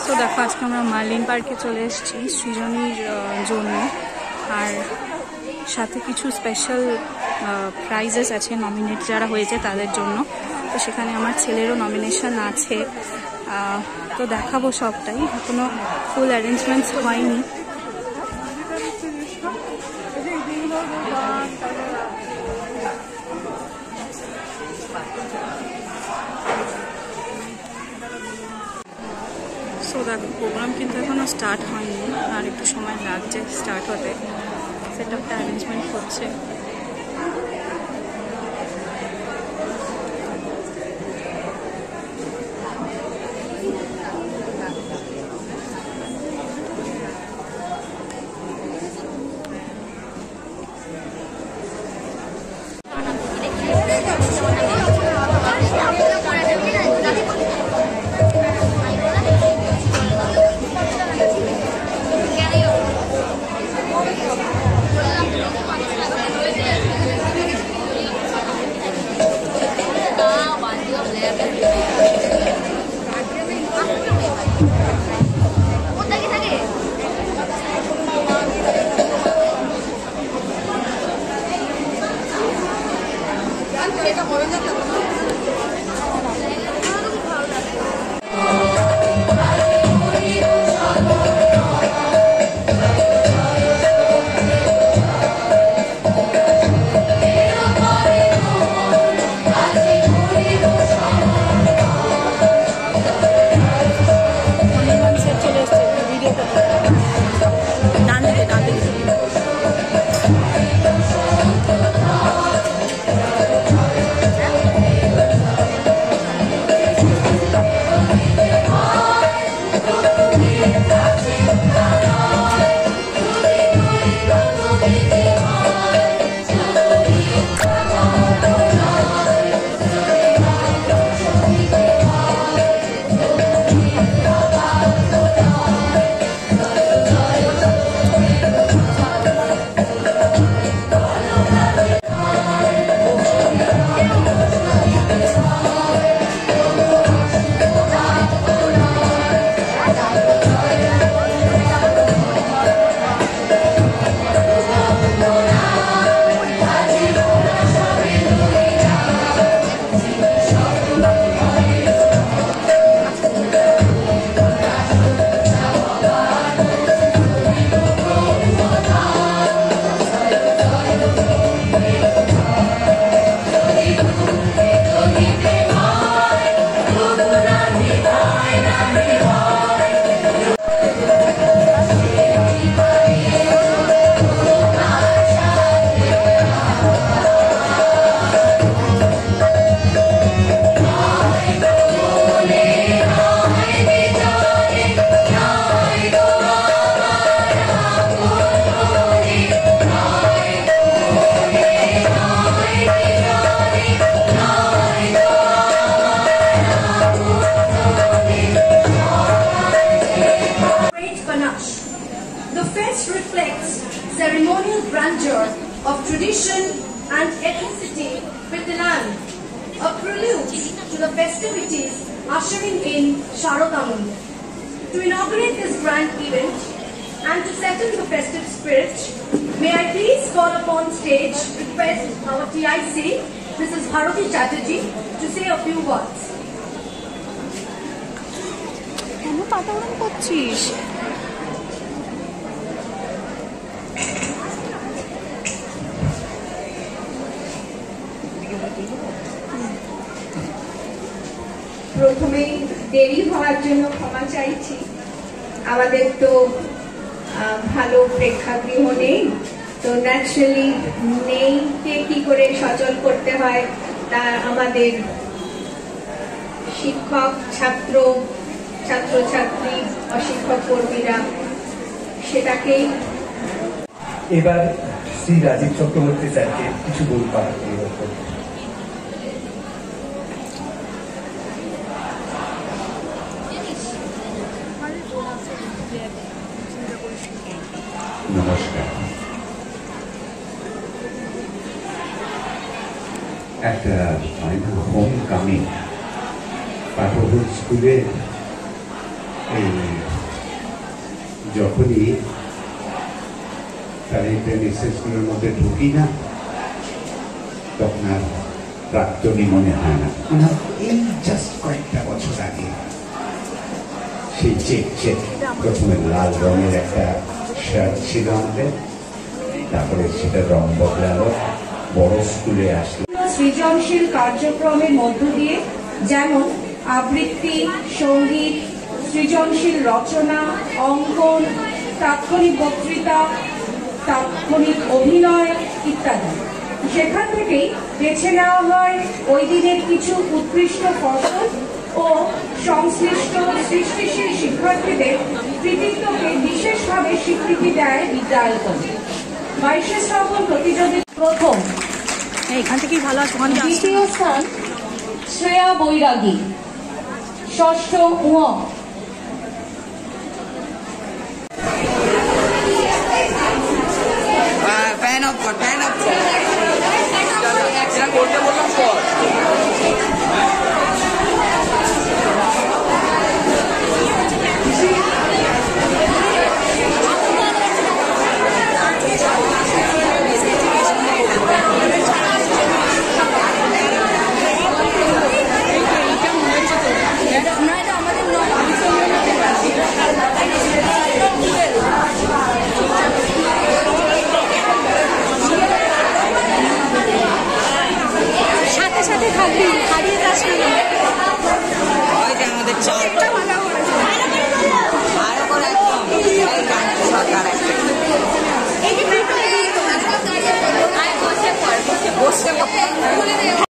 তো দেখো আজকে আমরা মার্লিন পার্কে চলে এসেছি সৃজনীর জন্য, আর সাথে কিছু স্পেশাল প্রাইজেস আছে নমিনেট যারা হয়েছে তাদের জন্য। তো সেখানে আমার ছেলেরও নমিনেশন আছে, তো দেখাবো সবটাই। এখনো ফুল অ্যারেঞ্জমেন্টস হয়নি। সো দেখো প্রোগ্রাম কিন্তু এখনও স্টার্ট হয়নি, আর একটু সময় লাগছে স্টার্ট হতে। সেট আপটা অ্যারেঞ্জমেন্ট হচ্ছে। Ceremonial grandeur of tradition and ethnicity with the land, a prelude to the festivities ushering in Sharodamon. To inaugurate this grand event and to settle the festive spirit, may I please call upon stage request our TIC, Mrs. Bharati Chatterjee, to say a few words. প্রথমেই দেরি হওয়ার জন্য ক্ষমা চাইছি। আমাদের তো ভালো প্রেক্ষাগৃহ নেই, তো ন্যাচারালি নেইকে কি করে সচল করতে হয় তা আমাদের শিক্ষক ছাত্রছাত্রী অশিক্ষক কর্মীরা সেটাকেই। এবার শ্রী রাজীব চক্রবর্তী স্যারকে কিছু বলবার। নমস্কার। একটা ফাইনাল হোম কামিং পাঠ্যবই স্কুলে এই যখনই তার এই প্রেমিসেসগুলোর মধ্যে ঢুকি না, তখন আর প্রাক্তনী মনে হয় না। এই জাস্ট কয়েকটা বছর আগে সেই চেক প্রথমে লাল রঙের একটা শার্ট ছিল আমাদের, তারপরে সেটা রং বদলালো, বড় স্কুলে আসলো। সৃজনশীল কার্যক্রমের মধ্য দিয়ে যেমন আবৃত্তি, সঙ্গীত, সৃজনশীল রচনা, অঙ্কন, তাৎক্ষণিক বক্তৃতা, তাৎক্ষণিক অভিনয় ইত্যাদি। সেখান থেকেই বেছে নেওয়া হয় ওই দিনের কিছু উৎকৃষ্ট ফসল ও সংশ্লিষ্ট সৃষ্টিশীল শিক্ষার্থীদের কৃতিত্বকে বিশেষভাবে স্বীকৃতি দেয় বিদ্যায়তন। 22 শ্রাবণ প্রতিযোগিতা প্রথম, এখান থেকেই ভালো আছে, ওখানে আসছে। দ্বিতীয় স্থান শ্রেয়া বৈরাগী, ষষ্ঠ উঁ। ফ্যান অফ কর, ফ্যান অফ কর। এটা করতে বললাম কর। সাথে সাথে থাকবি, হারিয়ে যাস না। ওই যে আমাদের চারটা আরো করে একদম এই গানটা সরকার একটা বসে